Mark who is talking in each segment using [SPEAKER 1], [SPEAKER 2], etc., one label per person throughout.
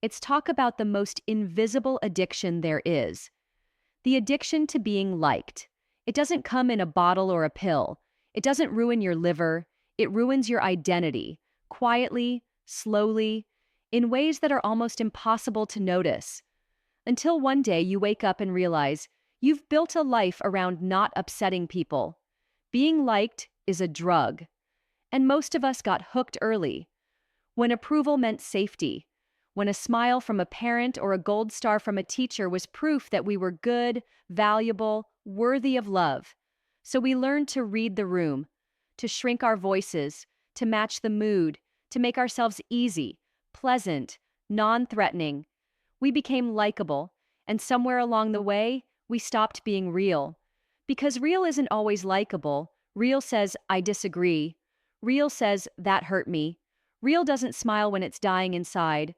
[SPEAKER 1] It's talk about the most invisible addiction there is. The addiction to being liked. It doesn't come in a bottle or a pill. It doesn't ruin your liver. It ruins your identity, quietly, slowly, in ways that are almost impossible to notice. Until one day you wake up and realize you've built a life around not upsetting people. Being liked is a drug. And most of us got hooked early, when approval meant safety, when a smile from a parent or a gold star from a teacher was proof that we were good, valuable, worthy of love. So we learned to read the room, to shrink our voices, to match the mood, to make ourselves easy, pleasant, non-threatening. We became likable, and somewhere along the way, we stopped being real. Because real isn't always likable. Real says, I disagree. Real says, that hurt me. Real doesn't smile when it's dying inside.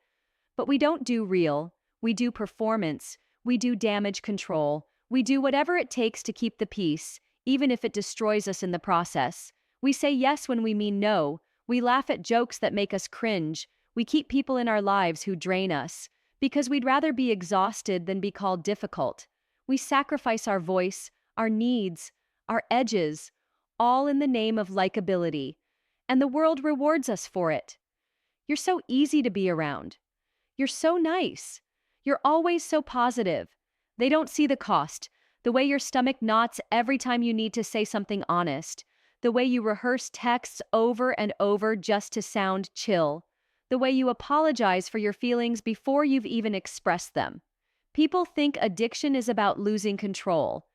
[SPEAKER 1] But we don't do real. We do performance. We do damage control. We do whatever it takes to keep the peace, even if it destroys us in the process. We say yes when we mean no. We laugh at jokes that make us cringe. We keep people in our lives who drain us, because we'd rather be exhausted than be called difficult. We sacrifice our voice, our needs, our edges, all in the name of likability. And the world rewards us for it. You're so easy to be around. You're so nice. You're always so positive. They don't see the cost. The way your stomach knots every time you need to say something honest. The way you rehearse texts over and over just to sound chill. The way you apologize for your feelings before you've even expressed them. People think addiction is about losing control.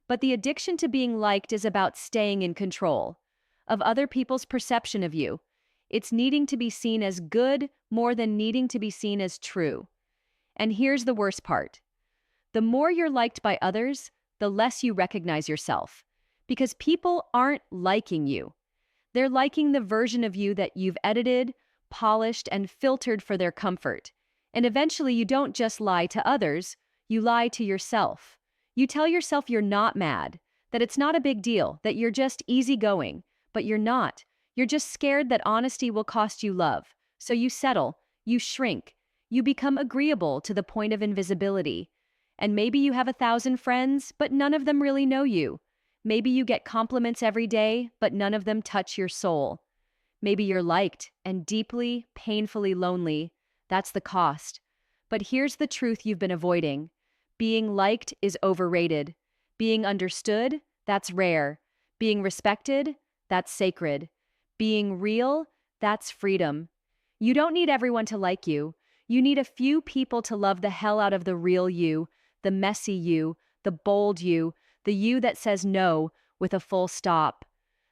[SPEAKER 1] But the addiction to being liked is about staying in control of other people's perception of you. It's needing to be seen as good more than needing to be seen as true. And here's the worst part. The more you're liked by others, the less you recognize yourself. Because people aren't liking you. They're liking the version of you that you've edited, polished, and filtered for their comfort. And eventually you don't just lie to others, you lie to yourself. You tell yourself you're not mad, that it's not a big deal, that you're just easygoing, but you're not. You're just scared that honesty will cost you love. So you settle, you shrink, you become agreeable to the point of invisibility. And maybe you have 1,000 friends, but none of them really know you. Maybe you get compliments every day, but none of them touch your soul. Maybe you're liked and deeply, painfully lonely. That's the cost. But here's the truth you've been avoiding. Being liked is overrated. Being understood, that's rare. Being respected, that's sacred. Being real, that's freedom. You don't need everyone to like you. You need a few people to love the hell out of the real you, the messy you, the bold you, the you that says no with a full stop.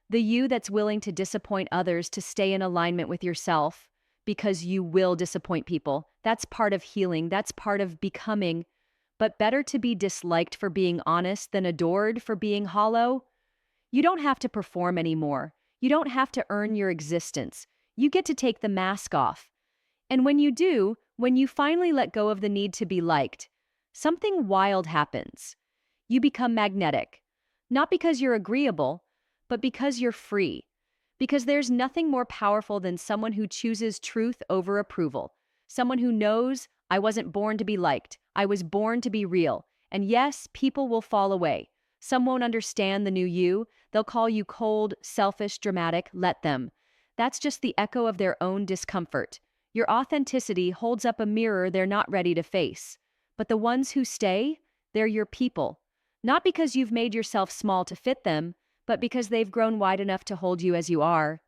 [SPEAKER 1] The you that's willing to disappoint others to stay in alignment with yourself, because you will disappoint people. That's part of healing. That's part of becoming. But better to be disliked for being honest than adored for being hollow. You don't have to perform anymore. You don't have to earn your existence. You get to take the mask off. And when you do, when you finally let go of the need to be liked, something wild happens. You become magnetic. Not because you're agreeable, but because you're free. Because there's nothing more powerful than someone who chooses truth over approval. Someone who knows, I wasn't born to be liked. I was born to be real. And yes, people will fall away. Some won't understand the new you. They'll call you cold, selfish, dramatic. Let them. That's just the echo of their own discomfort. Your authenticity holds up a mirror they're not ready to face. But the ones who stay, they're your people. Not because you've made yourself small to fit them, but because they've grown wide enough to hold you as you are.